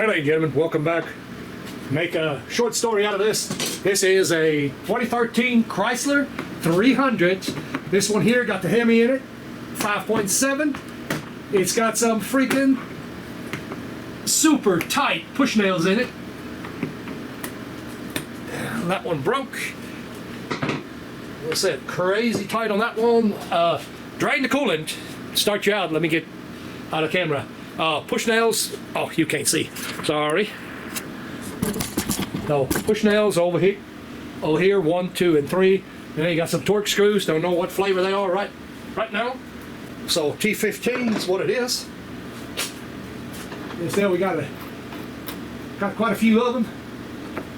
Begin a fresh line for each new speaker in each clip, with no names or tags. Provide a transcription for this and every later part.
Alright, gentlemen, welcome back. Make a short story out of this. This is a 2013 Chrysler 300. This one here got the Hemi in it, 5.7. It's got some freaking super tight push nails in it. That one broke. What's that? Crazy tight on that one. Drain the coolant. Start you out. Let me get out of camera. Push nails. Oh, you can't see. Sorry. No, push nails over here. Over here, 1, 2, and 3. And then you got some torque screws. Don't know what flavor they are right now. So T15 is what it is. Instead, we got quite a few of them.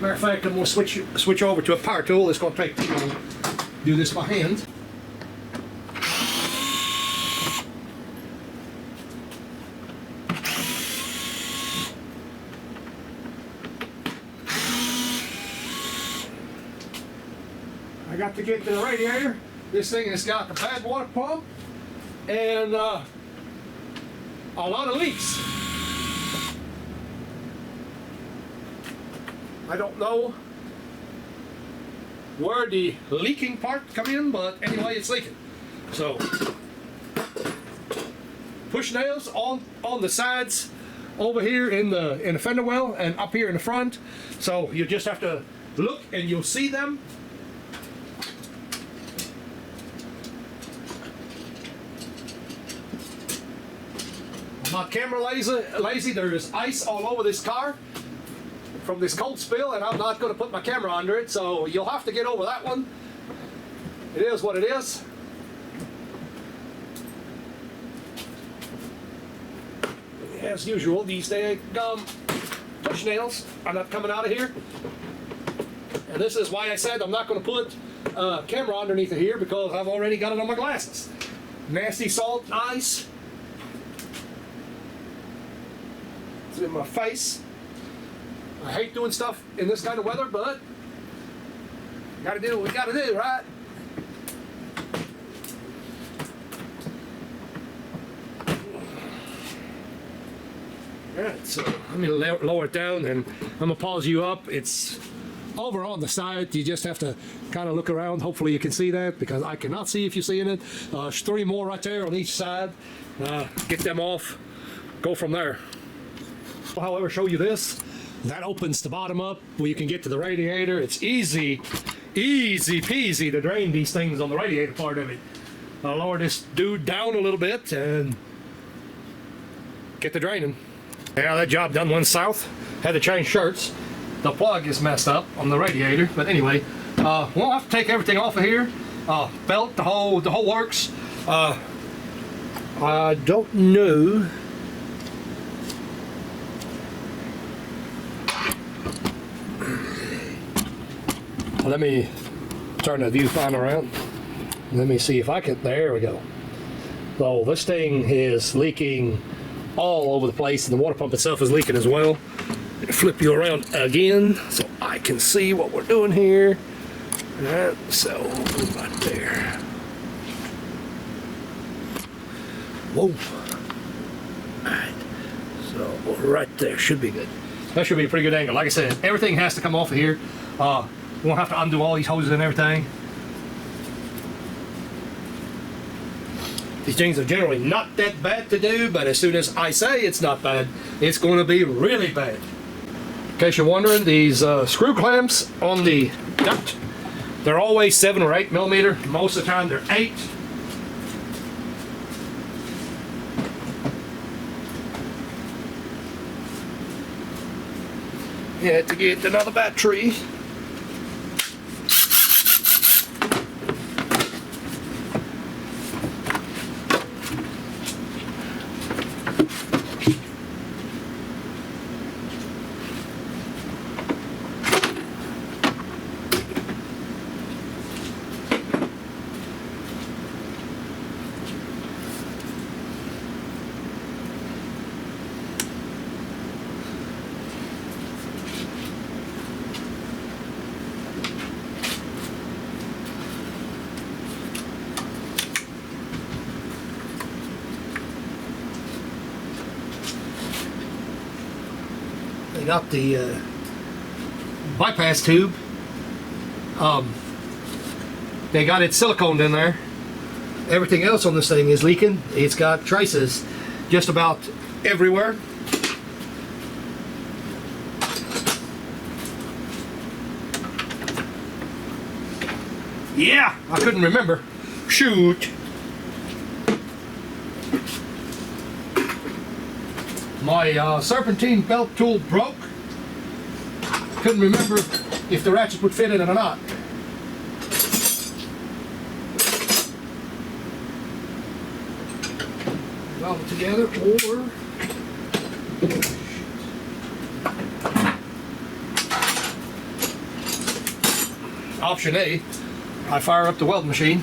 Matter of fact, I'm going to switch over to a power tool. It's going to take too long to do this by hand. I got to get to the radiator. This thing has got the bad water pump and a lot of leaks. I don't know where the leaking part come in, but anyway, it's leaking. So push nails on the sides over here in the fender well and up here in the front. So you just have to look and you'll see them. I'm not camera lazy. There's ice all over this car from this cold spill, and I'm not going to put my camera under it, so you'll have to get over that one. It is what it is. As usual, these daggum push nails are not coming out of here. And this is why I said I'm not going to put a camera underneath of here, because I've already got it on my glasses. Nasty salt, ice. It's in my face. I hate doing stuff in this kind of weather, but gotta do what we gotta do, right? Alright, so I'm gonna lower it down and I'm gonna pause you up. It's over on the side. You just have to kind of look around. Hopefully you can see that, because I cannot see if you're seeing it. 3 more right there on each side. Get them off. Go from there. However, show you this. That opens the bottom up where you can get to the radiator. It's easy peasy to drain these things on the radiator part of it. I'll lower this dude down a little bit and get the draining. Yeah, that job done went south. Had to change shirts. The plug is messed up on the radiator, but anyway, we'll have to take everything off of here. Belt, the whole works. I don't know. Let me turn the viewfinder around. Let me see if I can. There we go. So this thing is leaking all over the place, and the water pump itself is leaking as well. Flip you around again so I can see what we're doing here. Alright, so right there. Whoa. Alright, so right there should be good. That should be a pretty good angle. Like I said, everything has to come off of here. We won't have to undo all these hoses and everything. These things are generally not that bad to do, but as soon as I say it's not bad, it's going to be really bad. In case you're wondering, these screw clamps on the duct, they're always 7 or 8 millimeter. Most of the time they're 8. You have to get another battery. got the bypass tube. They got it siliconed in there. Everything else on this thing is leaking. It's got traces just about everywhere. Yeah, I couldn't remember. Shoot. My serpentine belt tool broke. Couldn't remember if the ratchet would fit in it or not. Weld it together, or option A, I fire up the weld machine.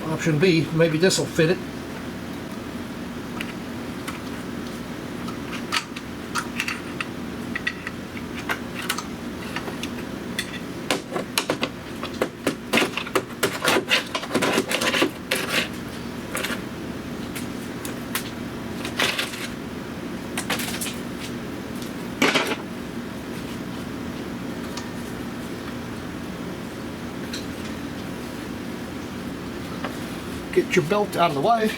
Option B, maybe this will fit it. Get your belt out of the way.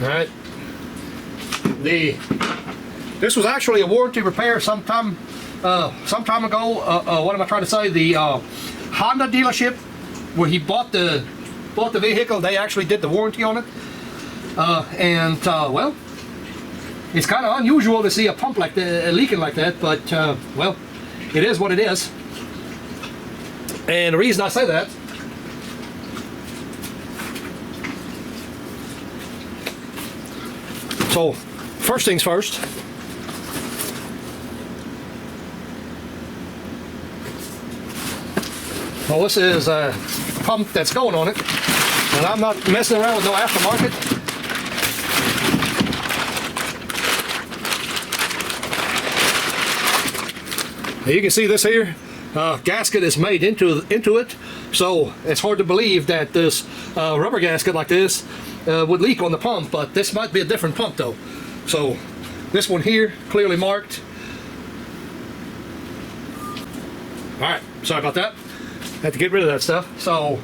All right. This was actually a warranty repair some time ago. What am I trying to say? The Honda dealership where he bought the vehicle, they actually did the warranty on it. Well, it's kind of unusual to see a pump like that leaking like that, but well, it is what it is. And the reason I say that, so first things first, well, this is a pump that's going on it, and I'm not messing around with no aftermarket. Now you can see this here gasket is made into it, so it's hard to believe that this rubber gasket like this would leak on the pump, but this might be a different pump though. So this one here, clearly marked. Alright, sorry about that. Had to get rid of that stuff. So,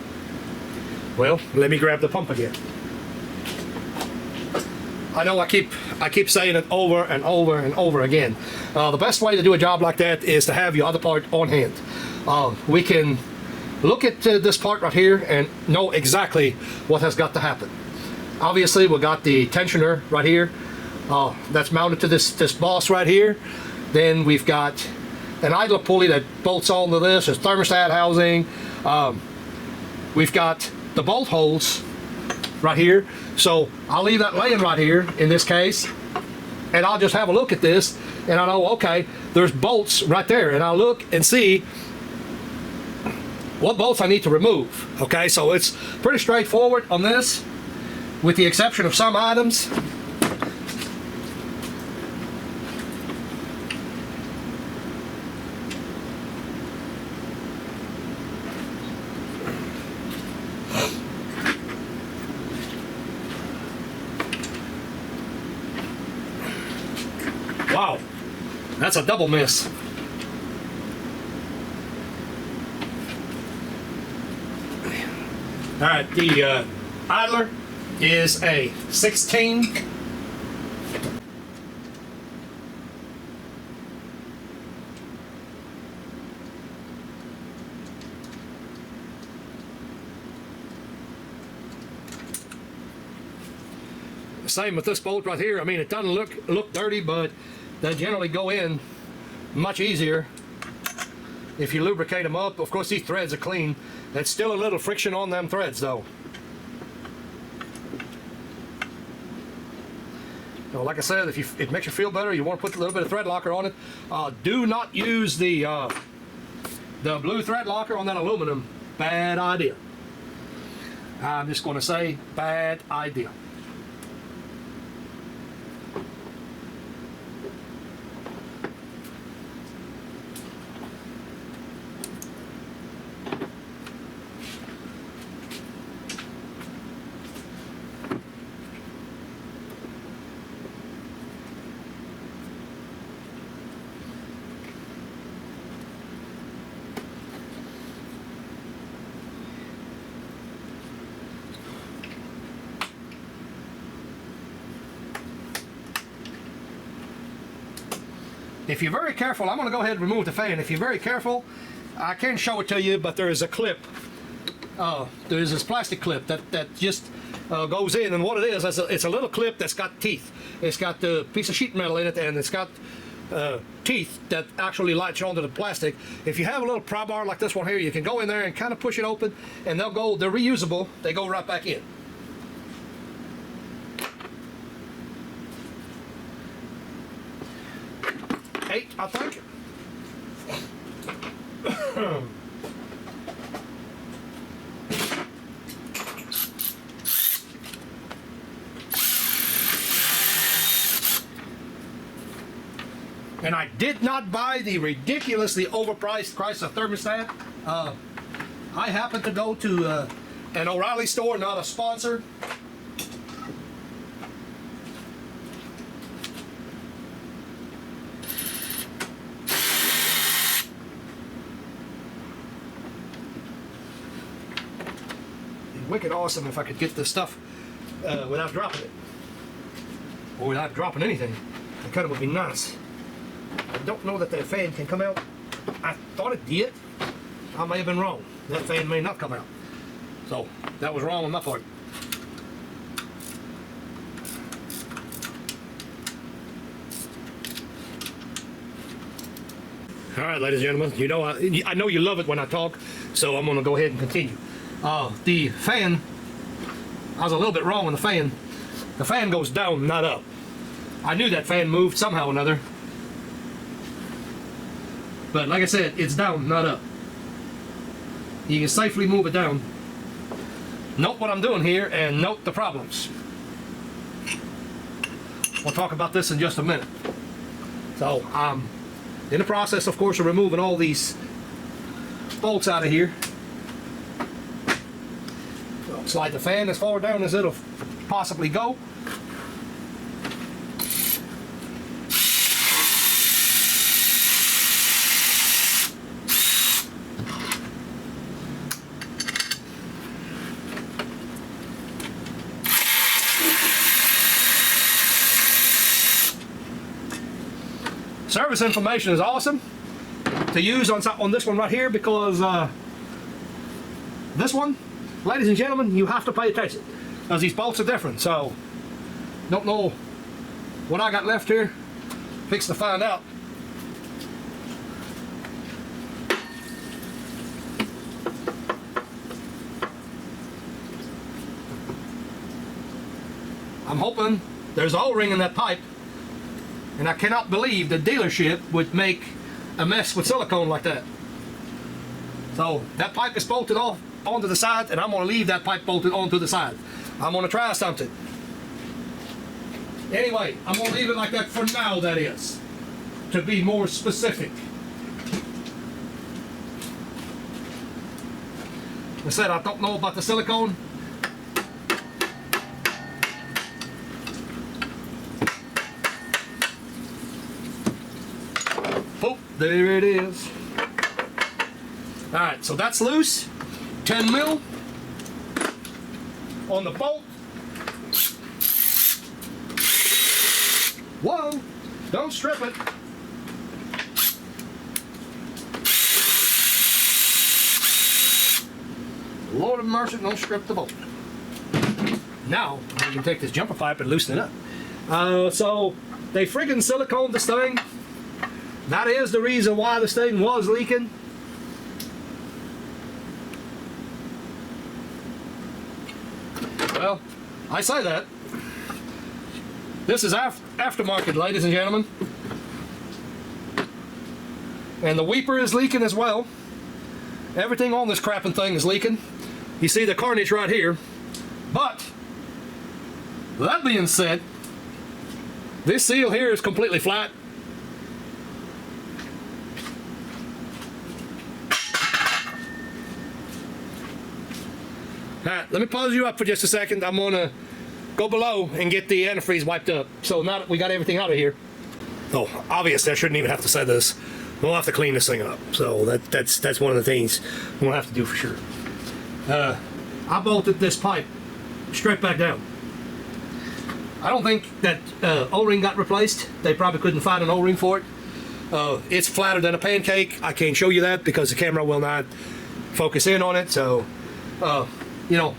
well, let me grab the pump again. I know I keep saying it over and over and over again. The best way to do a job like that is to have your other part on hand. We can look at this part right here and know exactly what has got to happen. Obviously, we got the tensioner right here that's mounted to this boss right here. Then we've got an idler pulley that bolts onto this. There's thermostat housing. We've got the bolt holes right here. So I'll leave that laying right here in this case, and I'll just have a look at this, and I know, okay, there's bolts right there, and I'll look and see what bolts I need to remove. Okay, so it's pretty straightforward on this, with the exception of some items. Wow, that's a double miss. All right, the idler is a 16. same with this bolt right here. I mean, it doesn't look dirty, but they generally go in much easier if you lubricate them up. Of course, these threads are clean. There's still a little friction on them threads, though. So, like I said, if it makes you feel better, you want to put a little bit of thread locker on it. Do not use the blue thread locker on that aluminum. Bad idea. I'm just going to say bad idea. If you're very careful, I'm going to go ahead and remove the fan. If you're very careful, I can show it to you, but there is a clip. There is this plastic clip that just goes in, and what it is, it's a little clip that's got teeth. It's got the piece of sheet metal in it, and it's got teeth that actually latch onto the plastic. If you have a little pry bar like this one here, you can go in there and kind of push it open, and they're reusable. They go right back in. 8, I think. And I did not buy the ridiculously overpriced Chrysler thermostat. I happened to go to an O'Reilly store, not a sponsor. Wicked awesome if I could get this stuff without dropping it, or without dropping anything. That kind of would be nice. I don't know that fan can come out. I thought it did. I may have been wrong. That fan may not come out. So that was wrong on my part. All right, ladies and gentlemen, you know I know you love it when I talk, so I'm going to go ahead and continue. The fan, I was a little bit wrong on the fan. The fan goes down, not up. I knew that fan moved somehow or another. But like I said, it's down, not up. You can safely move it down. Note what I'm doing here and note the problems. We'll talk about this in just a minute. So, in the process, of course, of removing all these bolts out of here. Slide the fan as far down as it'll possibly go. Service information is awesome to use on this one right here, because this one, ladies and gentlemen, you have to pay attention because these bolts are different. So, don't know what I got left here. Fix to find out. I'm hoping there's an O-ring in that pipe, and I cannot believe the dealership would make a mess with silicone like that. So that pipe is bolted off onto the side, and I'm going to leave that pipe bolted onto the side. I'm going to try something. Anyway, I'm going to leave it like that for now, that is, to be more specific. I said I don't know about the silicone. Oh, there it is. Alright, so that's loose. 10 mil on the bolt. Whoa, don't strip it. Lord of mercy, don't strip the bolt. Now we can take this jumper pipe and loosen it up. So they friggin' siliconed this thing. That is the reason why this thing was leaking. Well, I say that. This is aftermarket, ladies and gentlemen. And the weeper is leaking as well. Everything on this crapping thing is leaking. You see the carnage right here. But, that being said, this seal here is completely flat. Alright, let me pause you up for just a second. I'm gonna go below and get the antifreeze wiped up. So now that we got everything out of here. Oh, obviously I shouldn't even have to say this. We'll have to clean this thing up. So that's one of the things we'll have to do for sure. I bolted this pipe straight back down. I don't think that O-ring got replaced. They probably couldn't find an O-ring for it. It's flatter than a pancake. I can't show you that because the camera will not focus in on it. So, you know,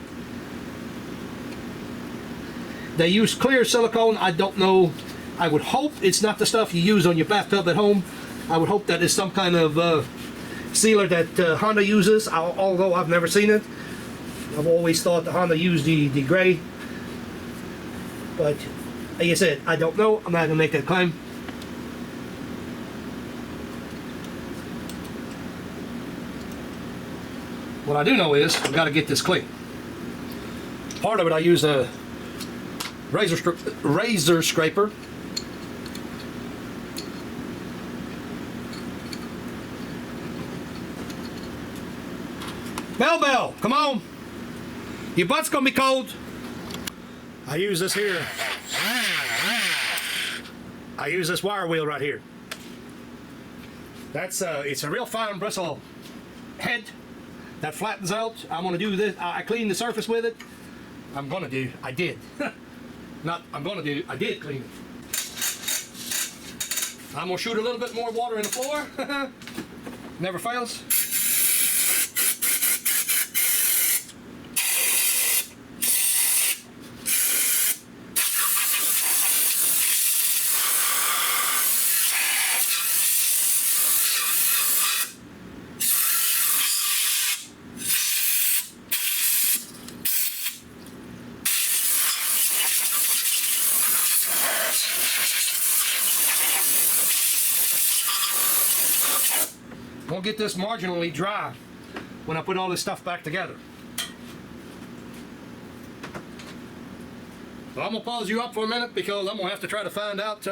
they use clear silicone. I don't know. I would hope it's not the stuff you use on your bathtub at home. I would hope that is some kind of sealer that Honda uses, although I've never seen it. I've always thought that Honda used the gray. But, like I said, I don't know. I'm not going to make that claim. What I do know is I've got to get this clean. Part of it I use a razor scraper. Bell, come on. Your butt's gonna be cold. I use this here. I use this wire wheel right here. That's it's a real fine bristle head that flattens out. I'm gonna do this. I clean the surface with it. I did. I did clean it. I'm gonna shoot a little bit more water in the floor. Never fails. Won't get this marginally dry when I put all this stuff back together. So I'm gonna pause you up for a minute because I'm gonna have to try to find out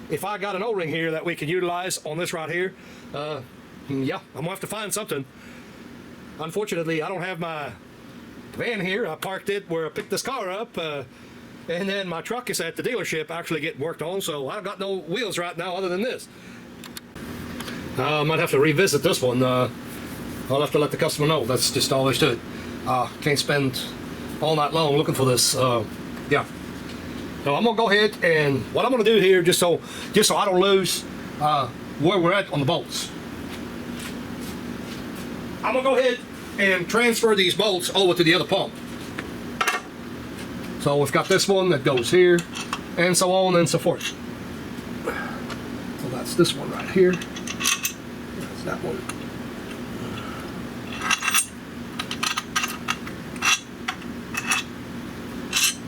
if I got an O-ring here that we can utilize on this right here. Yeah, I'm gonna have to find something. Unfortunately, I don't have my van here. I parked it where I picked this car up. And then my truck is at the dealership actually getting worked on, so I've got no wheels right now other than this. I might have to revisit this one. I'll have to let the customer know. That's just all there's to it. Can't spend all night long looking for this. Yeah. So I'm gonna go ahead and what I'm gonna do here, just so I don't lose where we're at on the bolts. I'm gonna go ahead and transfer these bolts over to the other pump. So we've got this one that goes here, and so on and so forth. So that's this one right here. That's that one.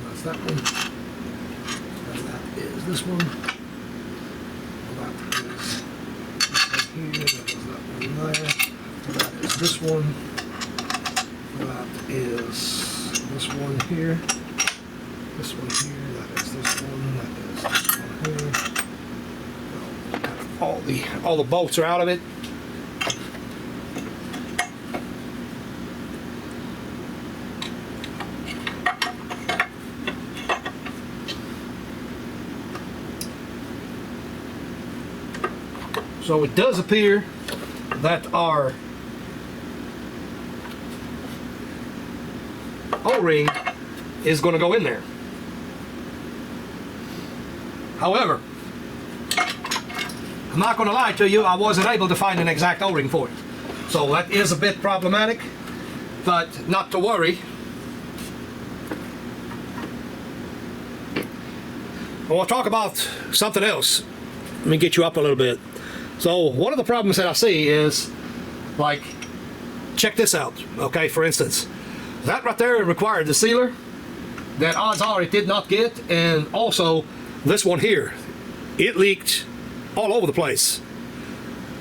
That's that one. And that is this one. That is this one here. That is that one there. That is this one. That is this one here. This one here, that is this one, that is this one here. All the bolts are out of it. So it does appear that our O-ring is going to go in there. However, I'm not going to lie to you, I wasn't able to find an exact O-ring for it. So that is a bit problematic. but not to worry. I want to talk about something else. Let me get you up a little bit. So one of the problems that I see is, like, check this out, okay? For instance, that right there required the sealer that odds are it did not get, and also this one here, it leaked all over the place.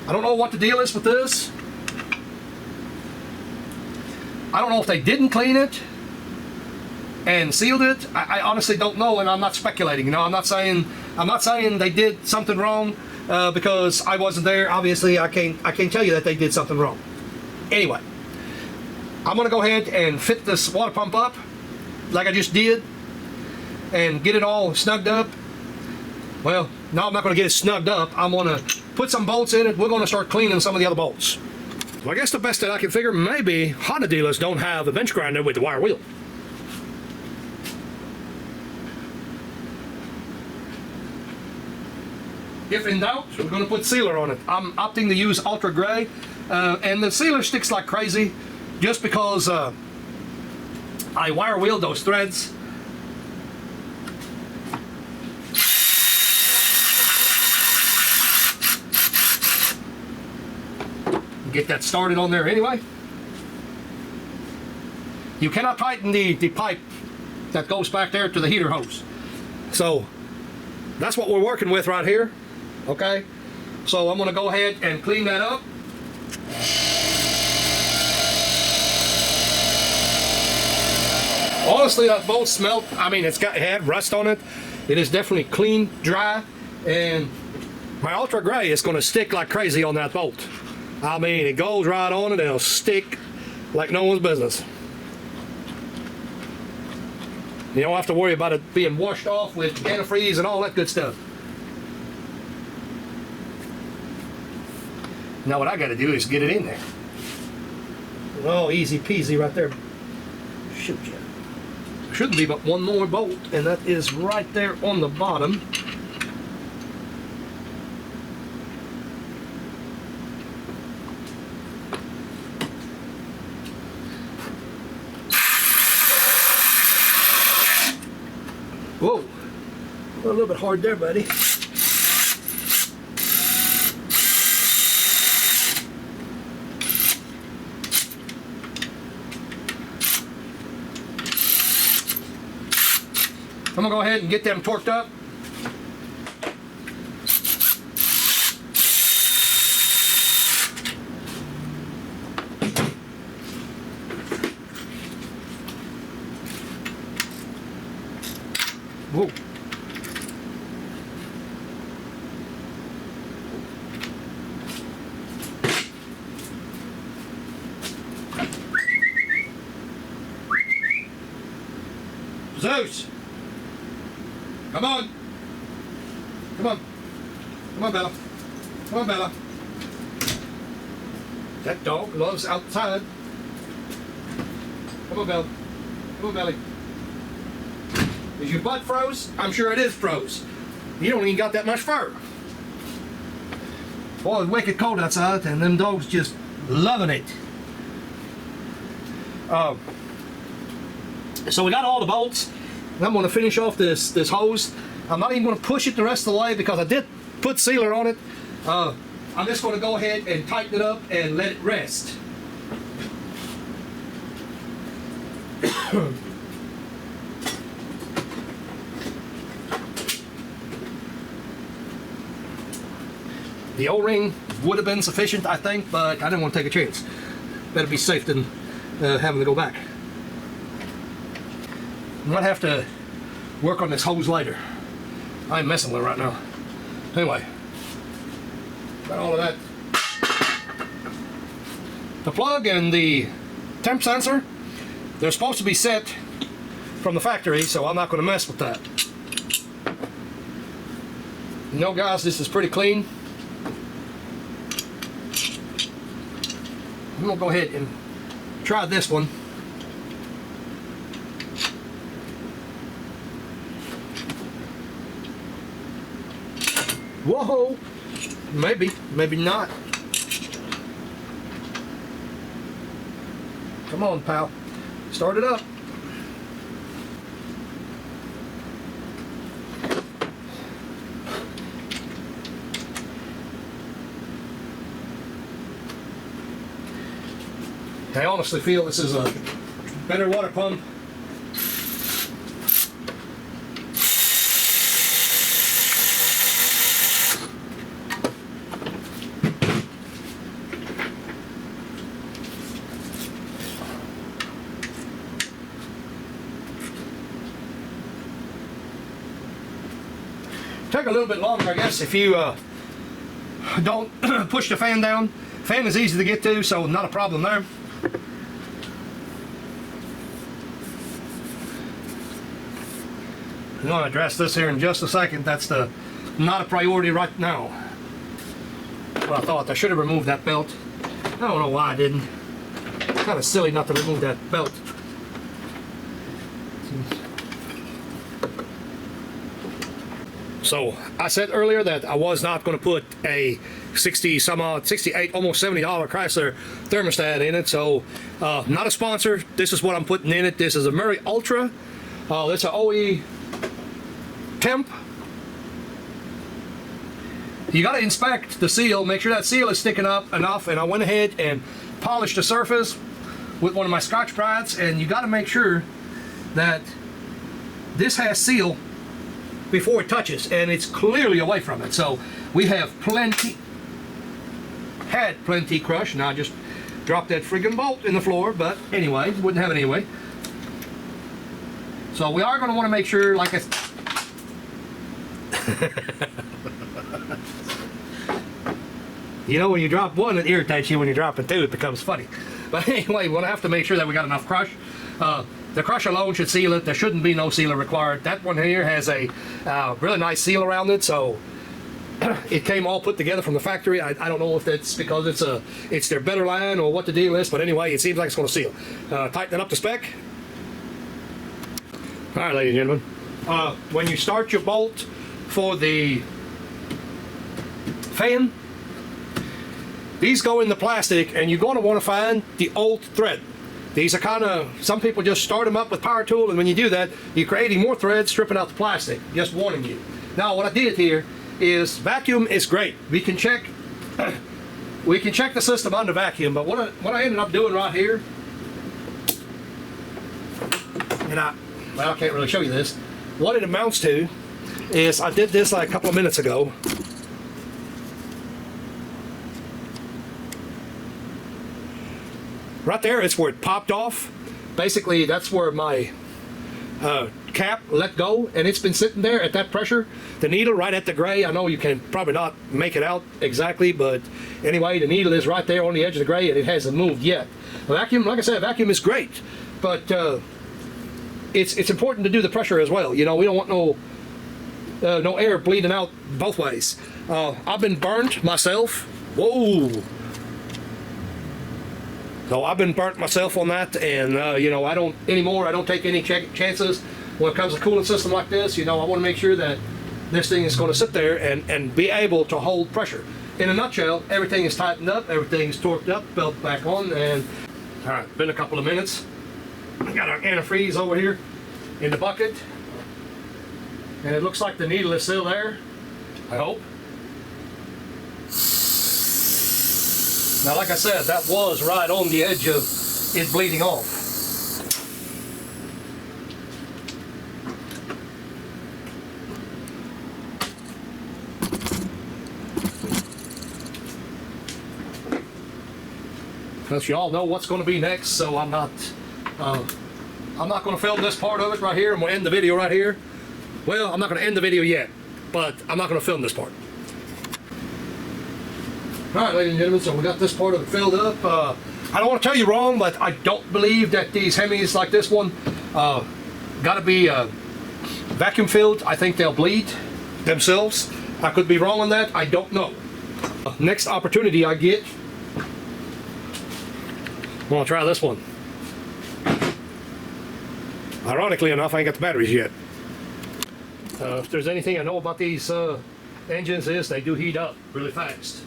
I don't know what the deal is with this. I don't know if they didn't clean it and sealed it. I honestly don't know, and I'm not speculating. You know, I'm not saying they did something wrong because I wasn't there. Obviously, I can't tell you that they did something wrong. Anyway, I'm gonna go ahead and fit this water pump up like I just did and get it all snugged up. Well, no, I'm not gonna get it snugged up. I'm gonna put some bolts in it. We're gonna start cleaning some of the other bolts. So I guess the best that I can figure, maybe Honda dealers don't have a bench grinder with the wire wheel. If in doubt, we're going to put sealer on it. I'm opting to use Ultra Gray, and the sealer sticks like crazy just because I wire wheeled those threads. Get that started on there anyway. You cannot tighten the pipe that goes back there to the heater hose. So that's what we're working with right here. Okay, so I'm going to go ahead and clean that up. Honestly, that bolt smelled. I mean, it had rust on it. It is definitely clean, dry, and my Ultra Gray is going to stick like crazy on that bolt. I mean, it goes right on it and it'll stick like no one's business. You don't have to worry about it being washed off with antifreeze and all that good stuff. Now what I got to do is get it in there. Oh, easy peasy right there. Shoot you. Shouldn't be but one more bolt, and that is right there on the bottom. Whoa, a little bit hard there, buddy. I'm gonna go ahead and get them torqued up. Whoa. Zeus! Come on! Come on! Come on, Bella! Come on, Bella! That dog loves outside. Come on, Bella! Come on, Belly! Is your butt froze? I'm sure it is froze. You don't even got that much fur. Boy, it's wicked cold outside, and them dogs just loving it. So we got all the bolts. And I'm going to finish off this hose. I'm not even going to push it the rest of the way because I did put sealer on it. I'm just going to go ahead and tighten it up and let it rest. The O-ring would have been sufficient, I think, but I didn't want to take a chance. Better be safe than having to go back. I might have to work on this hose later. I'm messing with it right now. Anyway, got all of that. The plug and the temp sensor, they're supposed to be set from the factory, so I'm not going to mess with that. You know, guys, this is pretty clean. I'm going to go ahead and try this one. Whoa! Maybe, maybe not. Come on, pal. Start it up. I honestly feel this is a better water pump. Take a little bit longer, I guess, if you don't push the fan down. Fan is easy to get to, so not a problem there. I'm going to address this here in just a second. That's not a priority right now. Well, I thought I should have removed that belt. I don't know why I didn't. It's kind of silly not to remove that belt. So I said earlier that I was not going to put a 68, almost $70 Chrysler thermostat in it. So not a sponsor. This is what I'm putting in it. This is a Murray Ultra. It's an OE temp. You got to inspect the seal, make sure that seal is sticking up enough, and I went ahead and polished the surface with one of my Scotch Brides, and you got to make sure that this has seal before it touches, and it's clearly away from it. So we have had plenty crush. Now I just dropped that friggin' bolt in the floor, but anyway, wouldn't have it anyway. So we are going to want to make sure, like I you know, when you drop one, it irritates you. When you drop it two, it becomes funny. But anyway, we'll have to make sure that we got enough crush. The crush alone should seal it. There shouldn't be no sealer required. That one here has a really nice seal around it, so it came all put together from the factory. I don't know if that's because it's their better line or what the deal is, but anyway, it seems like it's going to seal. Tighten it up to spec. All right, ladies and gentlemen. When you start your bolt for the fan, these go in the plastic, and you're going to want to find the old thread. These are kind of, some people just start them up with power tool, and when you do that, you're creating more thread, stripping out the plastic. Just warning you. Now, what I did here is vacuum is great. We can check the system under vacuum, but what I ended up doing right here, and I can't really show you this. What it amounts to is I did this like a couple of minutes ago. Right there is where it popped off. Basically, that's where my cap let go, and it's been sitting there at that pressure. The needle right at the gray. I know you can probably not make it out exactly, but anyway, the needle is right there on the edge of the gray, and it hasn't moved yet. The vacuum, like I said, vacuum is great, but it's important to do the pressure as well. You know, we don't want no air bleeding out both ways. I've been burnt myself. Whoa. So I've been burnt myself on that, and you know, I don't take any chances when it comes to a cooling system like this. You know, I want to make sure that this thing is going to sit there and be able to hold pressure. In a nutshell, everything is tightened up, everything is torqued up, belt back on, and all right, been a couple of minutes. We got our antifreeze over here in the bucket, and it looks like the needle is still there, I hope. Now, like I said, that was right on the edge of it bleeding off. Because you all know what's going to be next, so I'm not going to film this part of it right here. I'm going to end the video right here. Well, I'm not going to end the video yet, but I'm not going to film this part. Alright, ladies and gentlemen, so we got this part of it filled up. I don't want to tell you wrong, but I don't believe that these Hemis like this one got to be vacuum filled. I think they'll bleed themselves. I could be wrong on that. I don't know. Next opportunity I get, I'm going to try this one. Ironically enough, I ain't got the batteries yet. If there's anything I know about these engines is they do heat up really fast.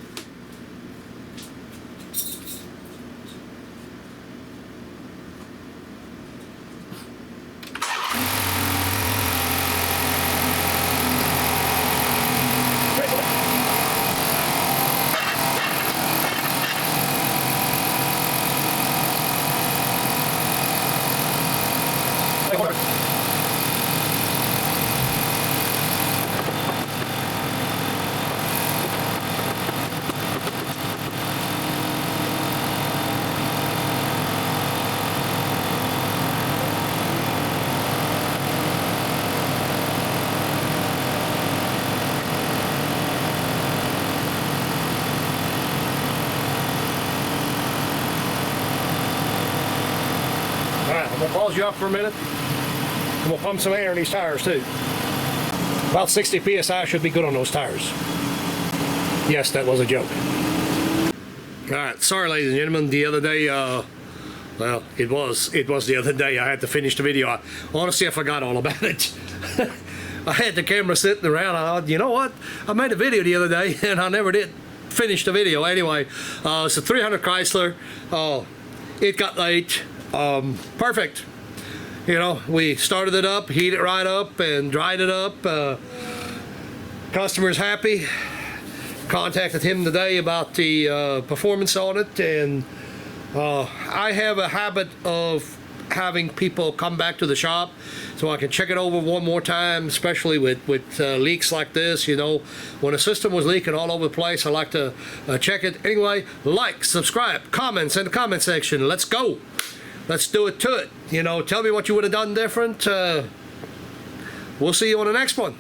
We'll pause you up for a minute. And we'll pump some air in these tires too. About 60 psi should be good on those tires. Yes, that was a joke. Alright, sorry ladies and gentlemen, the other day, well, it was the other day I had to finish the video. Honestly, I forgot all about it. I had the camera sitting around. I thought, you know what? I made a video the other day and I never did finish the video. Anyway, it's a 300 Chrysler. It got late. Perfect. You know, we started it up, heated it right up and dried it up. Customer's happy. Contacted him today about the performance on it, and I have a habit of having people come back to the shop so I can check it over one more time, especially with leaks like this. You know, when a system was leaking all over the place, I like to check it. Anyway, like, subscribe, comments in the comment section. Let's go. Let's do it to it. You know, tell me what you would have done different. We'll see you on the next one.